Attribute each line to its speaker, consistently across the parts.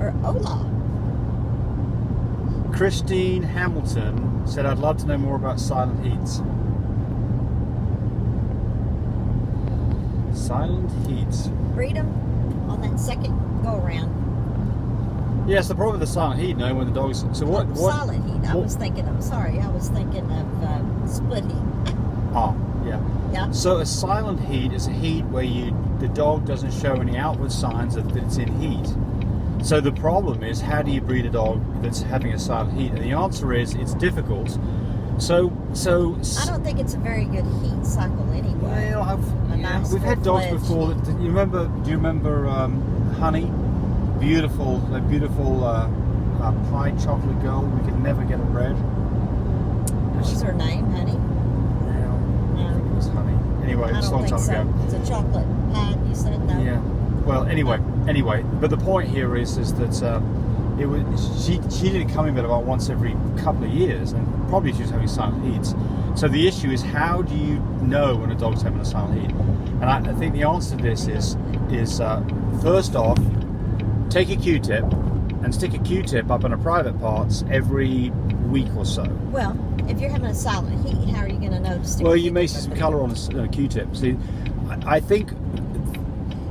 Speaker 1: or hola.
Speaker 2: Christine Hamilton said, I'd love to know more about silent heats. Silent heats.
Speaker 1: Breed them on that second go around.
Speaker 2: Yes, the problem with the silent heat, no, when the dog's... So what?
Speaker 1: Silent heat. I was thinking of split heat.
Speaker 2: Ah, yeah.
Speaker 1: Yeah.
Speaker 2: So a silent heat is a heat where the dog doesn't show any outward signs that it's in heat. So the problem is, how do you breed a dog that's having a silent heat? And the answer is, it's difficult. So
Speaker 1: I don't think it's a very good heat cycle anyway.
Speaker 2: Well,
Speaker 1: nice
Speaker 2: we've had dogs before. Do you remember Honey? Beautiful pie chocolate girl. We could never get her bred.
Speaker 1: What's her name, Honey?
Speaker 2: Well, I think it was Honey. Anyway, it was a long time ago.
Speaker 1: It's a chocolate pie. You said no.
Speaker 2: Yeah. Well, anyway. But the point here is that it was she didn't come in about once every couple of years, and probably she was having silent heats. So the issue is, how do you know when a dog's having a silent heat? And I think the answer to this is first off, take a Q-tip and stick a Q-tip up in her private parts every week or so.
Speaker 1: Well, if you're having a silent heat, how are you going to know to stick?
Speaker 2: Well, you may see some colour on a Q-tip. See, I think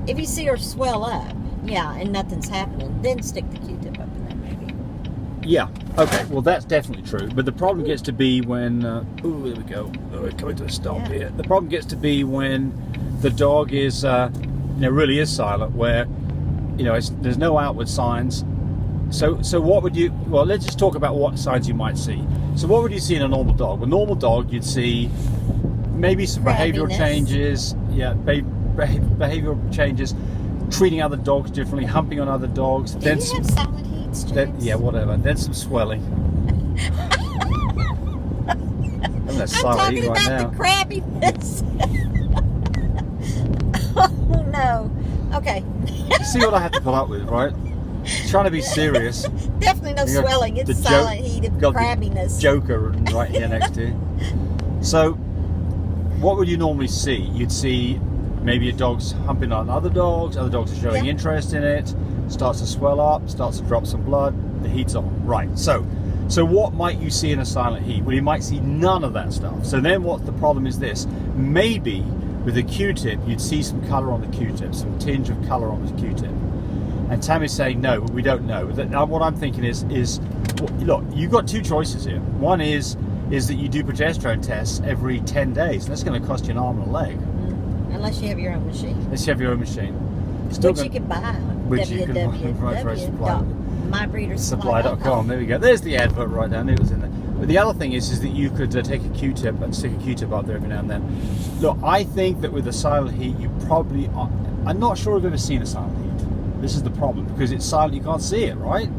Speaker 1: if you see her swell up, and nothing's happening, then stick the Q-tip up in there, maybe.
Speaker 2: Yeah. Okay. Well, that's definitely true. But the problem gets to be when. There we go. We're coming to a stop here. The problem gets to be when the dog is, really is silent, where, there's no outward signs. So what would you? Well, let's just talk about what signs you might see. So what would you see in a normal dog? A normal dog, you'd see maybe some behavioural changes. Yeah, behavioural changes. Treating other dogs differently, humping on other dogs.
Speaker 1: Do you have silent heats, James?
Speaker 2: Whatever. Then some swelling. I'm
Speaker 1: talking about the crabbiness. Oh no. Okay.
Speaker 2: You see what I have to put up with, right? Trying to be serious.
Speaker 1: Definitely no swelling. It's silent heat of crabbiness.
Speaker 2: Joker right here next to you. So, what would you normally see? You'd see maybe a dog's humping on other dogs are showing interest in it, starts to swell up, starts to drop some blood, the heat's on. Right, so what might you see in a silent heat? Well, you might see none of that stuff. So then what the problem is this, maybe with a Q-tip, you'd see some colour on the Q-tip, some tinge of colour on the Q-tip. And Tammy's saying, no, we don't know. What I'm thinking is look, you've got two choices here. One is that you do progesterone tests every 10 days, and that's going to cost you an arm and a leg.
Speaker 1: Unless you have your own machine.
Speaker 2: Unless you have your own machine.
Speaker 1: Which you can buy on
Speaker 2: www.mybreedersupply.com. There we go. There's the advert right down there. It was in there. But the other thing is that you could take a Q-tip and stick a Q-tip up there every now and then. Look, I think that with a silent heat, you probably are, I'm not sure I've ever seen a silent heat. This is the problem, because it's silent, you can't see it, right?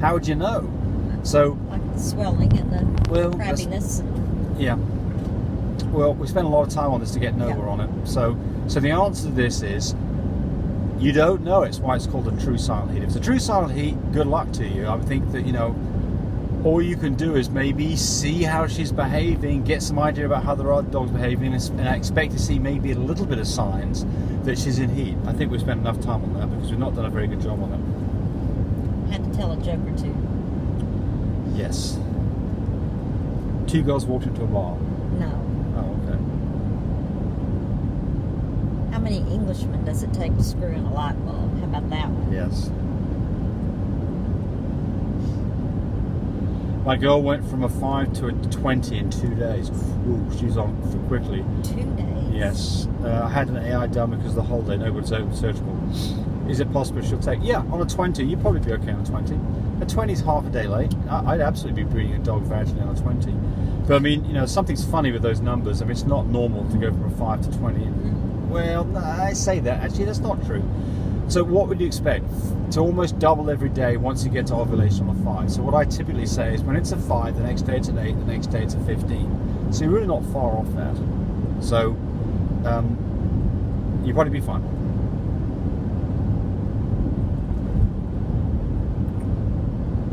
Speaker 2: How would you know? So,
Speaker 1: like the swelling and the crabbiness.
Speaker 2: Yeah. Well, we spent a lot of time on this to get nowhere on it. So the answer to this is, you don't know. It's why it's called a true silent heat. If it's a true silent heat, good luck to you. I would think that, all you can do is maybe see how she's behaving, get some idea about how the other dog's behaving, and I expect to see maybe a little bit of signs that she's in heat. I think we've spent enough time on that because we've not done a very good job on it.
Speaker 1: Had to tell a joke or two.
Speaker 2: Yes. Two girls walked into a bar.
Speaker 1: No.
Speaker 2: Oh, okay.
Speaker 1: How many Englishmen does it take to screw in a light bulb? How about that one?
Speaker 2: Yes. My girl went from a 5 to a 20 in 2 days. Ooh, she's on quickly.
Speaker 1: 2 days?
Speaker 2: Yes. I had an AI done because the whole day nobody's over surgical. Is it possible she'll take? Yeah, on a 20, you'd probably be okay on a 20. A 20 is half a day late. I'd absolutely be breeding a dog vaginally on a 20. But I mean, something's funny with those numbers. I mean, it's not normal to go from a 5 to 20. Well, no, I say that. Actually, that's not true. So what would you expect? To almost double every day once you get to ovulation on a 5. So what I typically say is, when it's a 5, the next day it's an 8, the next day it's a 15. So you're really not far off that. So you'll probably be fine.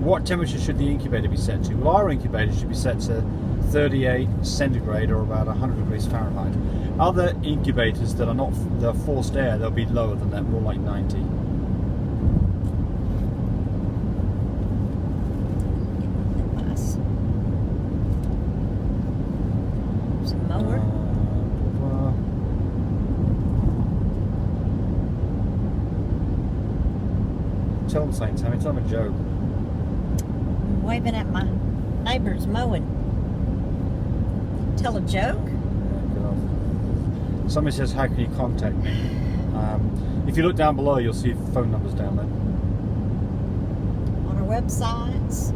Speaker 2: What temperature should the incubator be set to? Well, our incubator should be set to 38 centigrade or about 100 degrees Fahrenheit. Other incubators that are not, they're forced air, they'll be lower than that, more like 90. them something, Tammy. Tell them a joke.
Speaker 1: I'm waving at my neighbors mowing. Tell a joke?
Speaker 2: Somebody says, how can you contact me? If you look down below, you'll see phone numbers down there.
Speaker 1: On our websites.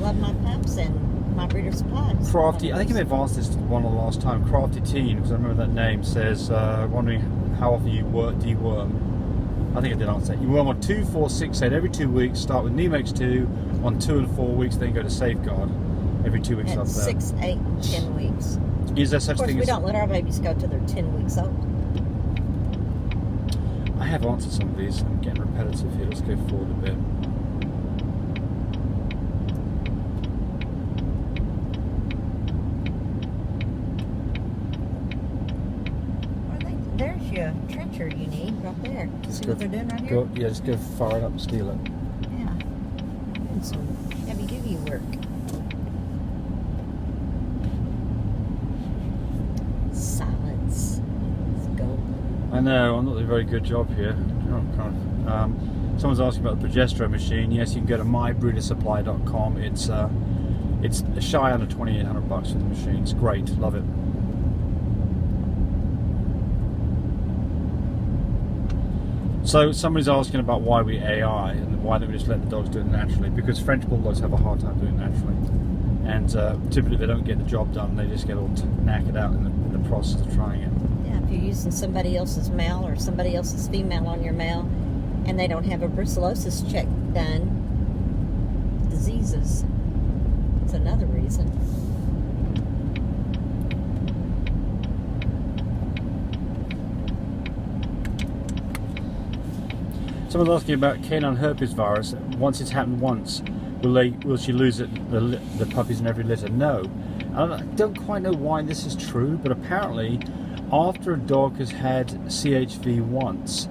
Speaker 1: Love my pups and my breeder supplies.
Speaker 2: Crafty, I think I may have asked this one the last time. Crafty Teen, because I remember that name, says, wondering how often you deworm. I think I did answer that. You worm on 2, 4, 6, 8 every 2 weeks. Start with Nemex 2 on 2 and 4 weeks, then go to Safeguard every 2 weeks after that.
Speaker 1: 6, 8, 10 weeks.
Speaker 2: Is there such
Speaker 1: Of course,
Speaker 2: thing
Speaker 1: we
Speaker 2: as...
Speaker 1: don't let our babies go till they're 10 weeks old.
Speaker 2: I have answered some of these. I'm getting repetitive here. Let's go forward a bit.
Speaker 1: There's your trencher you need right there. See what they're doing right here?
Speaker 2: Yeah, just go fire it up and steal it.
Speaker 1: Yeah. And some heavy-duty work. Silence is golden.
Speaker 2: I know, I'm not doing a very good job here. Someone's asking about the progesterone machine. Yes, you can go to mybreedersupply.com. It's shy under $2,800 for the machine. It's great, love it. So somebody's asking about why we AI and why don't we just let the dogs do it naturally? Because French bulldogs have a hard time doing it naturally, and typically they don't get the job done. They just get all knackered out in the process of trying it.
Speaker 1: Yeah, if you're using somebody else's male or somebody else's female on your male, and they don't have a brucellosis check done, diseases. That's another reason.
Speaker 2: Someone's asking about canine herpes virus. Once it's happened once, will she lose it, the puppies in every litter? No. I don't quite know why this is true, but apparently after a dog has had CHV once,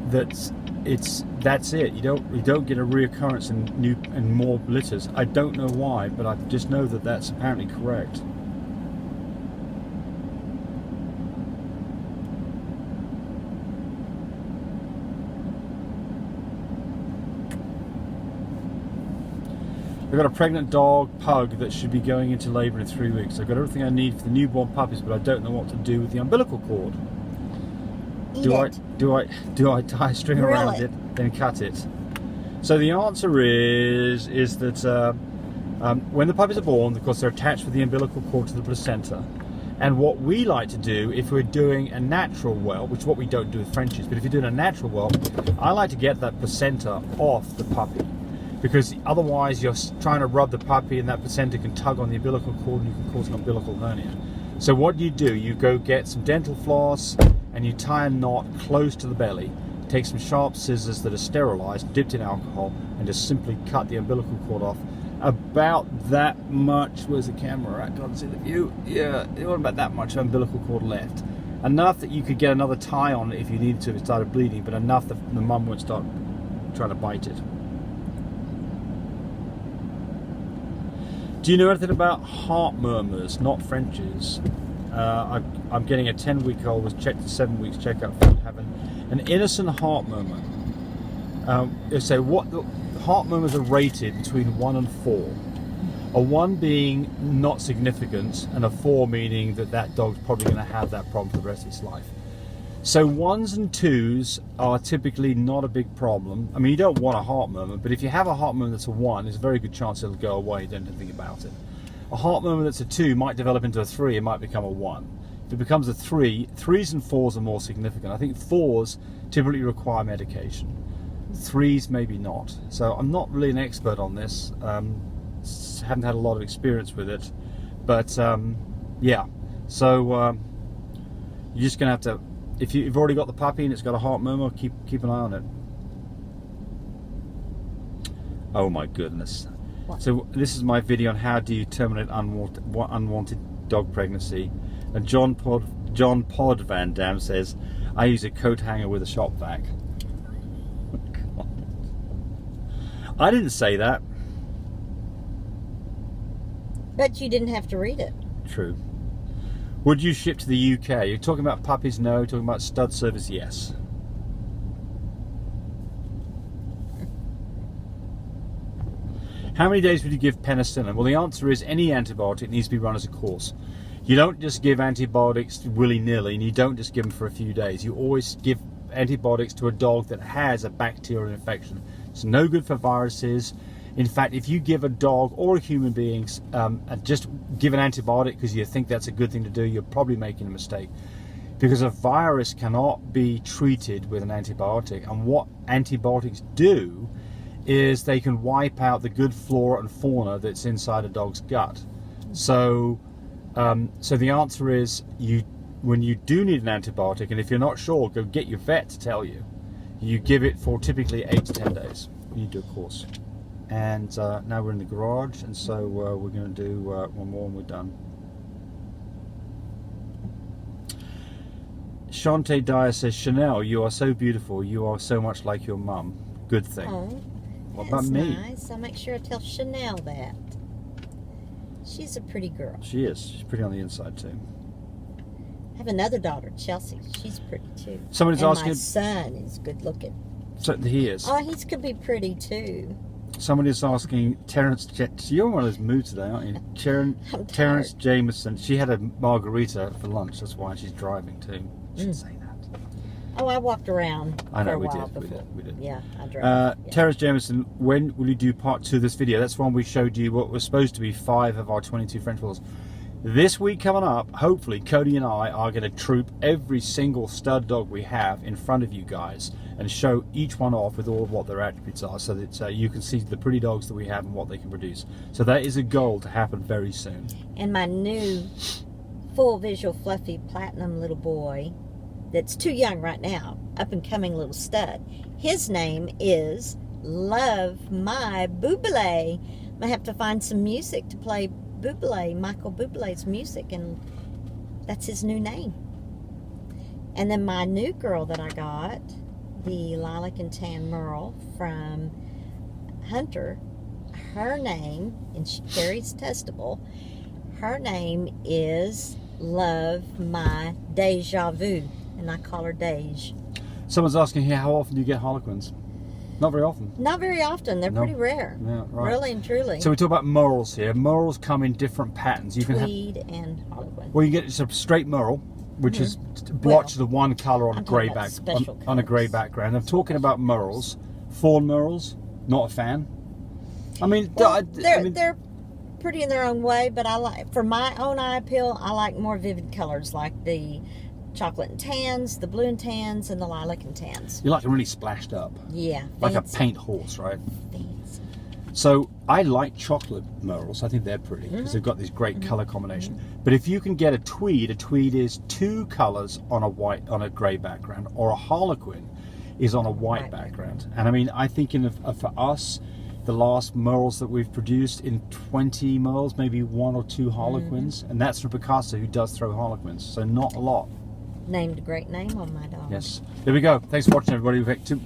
Speaker 2: that's it. You don't get a reoccurrence in more litters. I don't know why, but I just know that that's apparently correct. I've got a pregnant dog, pug, that should be going into labour in 3 weeks. I've got everything I need for the newborn puppies, but I don't know what to do with the umbilical cord. Do I tie a string around it, then cut it? So the answer is that when the puppies are born, of course, they're attached with the umbilical cord to the placenta. And what we like to do, if we're doing a natural whelp, which is what we don't do with Frenchies, but if you're doing a natural whelp, I like to get that placenta off the puppy. Because otherwise you're trying to rub the puppy and that placenta can tug on the umbilical cord and you can cause an umbilical hernia. So what you do, you go get some dental floss and you tie a knot close to the belly, take some sharp scissors that are sterilized, dipped in alcohol, and just simply cut the umbilical cord off. About that much, where's the camera at? Can't see the view. Yeah, it wasn't about that much umbilical cord left. Enough that you could get another tie on it if you needed to if it started bleeding, but enough that the mum wouldn't start trying to bite it. Do you know anything about heart murmurs, not Frenchies? I'm getting a 10-week-old, was checked at 7 weeks checkup for having an innocent heart murmur. So the heart murmurs are rated between 1 and 4. A 1 being not significant, and a 4 meaning that dog's probably going to have that problem for the rest of its life. So 1s and 2s are typically not a big problem. I mean, you don't want a heart murmur, but if you have a heart murmur that's a 1, there's a very good chance it'll go away, don't think about it. A heart murmur that's a 2 might develop into a 3, it might become a 1. If it becomes a 3, 3s and 4s are more significant. I think 4s typically require medication. 3s maybe not. So I'm not really an expert on this. Haven't had a lot of experience with it. But yeah, so you're just going to have to, if you've already got the puppy and it's got a heart murmur, keep an eye on it. Oh my goodness. What? So this is my video on how do you terminate unwanted dog pregnancy. And John Pod Van Dam says, I use a coat hanger with a shop vac. I didn't say that.
Speaker 1: But you didn't have to read it.
Speaker 2: True. Would you ship to the UK? You're talking about puppies? No. You're talking about stud service? Yes. How many days would you give penicillin? Well, the answer is any antibiotic needs to be run as a course. You don't just give antibiotics willy-nilly, and you don't just give them for a few days. You always give antibiotics to a dog that has a bacterial infection. It's no good for viruses. In fact, if you give a dog or a human being just give an antibiotic because you think that's a good thing to do, you're probably making a mistake. Because a virus cannot be treated with an antibiotic. And what antibiotics do is they can wipe out the good flora and fauna that's inside a dog's gut. So the answer is, when you do need an antibiotic, and if you're not sure, go get your vet to tell you. You give it for typically 8 to 10 days. You do a course. And now we're in the garage, and so we're going to do one more and we're done. Shante Dyer says, Chanel, you are so beautiful. You are so much like your mum. Good thing.
Speaker 1: Oh,
Speaker 2: what
Speaker 1: that's
Speaker 2: about me?
Speaker 1: nice. I'll make sure I tell Chanel that. She's a pretty girl.
Speaker 2: She is. She's pretty on the inside too.
Speaker 1: I have another daughter, Chelsea. She's pretty too.
Speaker 2: Somebody's
Speaker 1: and
Speaker 2: asking.
Speaker 1: My son is good looking.
Speaker 2: So he is.
Speaker 1: Oh, he's could be pretty too.
Speaker 2: Somebody's asking Terence. You're in one of those moods today, aren't you? Terence Jameson. She had a margarita for lunch. That's why she's driving too. Shouldn't say that.
Speaker 1: Oh, I walked around.
Speaker 2: I know
Speaker 1: for a
Speaker 2: we
Speaker 1: while
Speaker 2: did.
Speaker 1: before.
Speaker 2: We did.
Speaker 1: Yeah, I drove.
Speaker 2: Yeah.
Speaker 1: Yeah.
Speaker 2: Terence Jameson. When will you do part 2 of this video? That's one we showed you what was supposed to be 5 of our 22 French Bulldogs. This week coming up, hopefully Cody and I are going to troop every single stud dog we have in front of you guys and show each one off with all of what their attributes are, so that you can see the pretty dogs that we have and what they can produce. So that is a goal to happen very soon.
Speaker 1: And my new full visual fluffy platinum little boy that's too young right now, up and coming little stud, his name is Love My Buble. I have to find some music to play Buble, Michael Bublé's music, and that's his new name. And then my new girl that I got, the lilac and tan merle from Hunter, her name, and she carries testable, her name is Love My Deja Vu, and I call her Dej.
Speaker 2: Someone's asking here, how often do you get Harlequins? Not very often.
Speaker 1: Not very often. They're pretty rare.
Speaker 2: Yeah, right.
Speaker 1: Really and truly.
Speaker 2: So we talk about merles here. Merles come in different patterns. You
Speaker 1: Tweed and Harlequin.
Speaker 2: Well, you get a straight merle, which is blotched the one colour on a grey on a grey background. I'm talking about merles, fawn merles. Not a fan. I mean,
Speaker 1: well, they're pretty in their own way, but I like, for my own eye appeal, I like more vivid colors like the chocolate and tans, the blue and tans, and the lilac and tans.
Speaker 2: You like them really splashed up.
Speaker 1: Yeah.
Speaker 2: Like a paint horse, right?
Speaker 1: Fancy.
Speaker 2: So I like chocolate merles. I think they're pretty because they've got this great colour combination. But if you can get a tweed is 2 colours on a grey background, or a harlequin is on a white background. And I mean, I think for us, the last merles that we've produced, in 20 merles, maybe 1 or 2 harlequins, and that's from Picasso, who does throw harlequins. So not a lot.
Speaker 1: Named a great name on my dog.
Speaker 2: Yes. There we go. Thanks for watching, everybody. We've had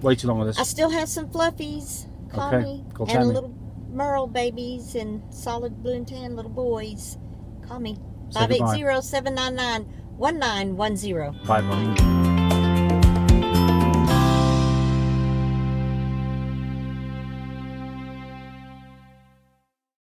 Speaker 2: way too long with this.
Speaker 1: I still have some fluffies. Call me. And little merle babies and solid blue and tan little boys. Call me. 580-799-1910.
Speaker 2: Bye, Mom.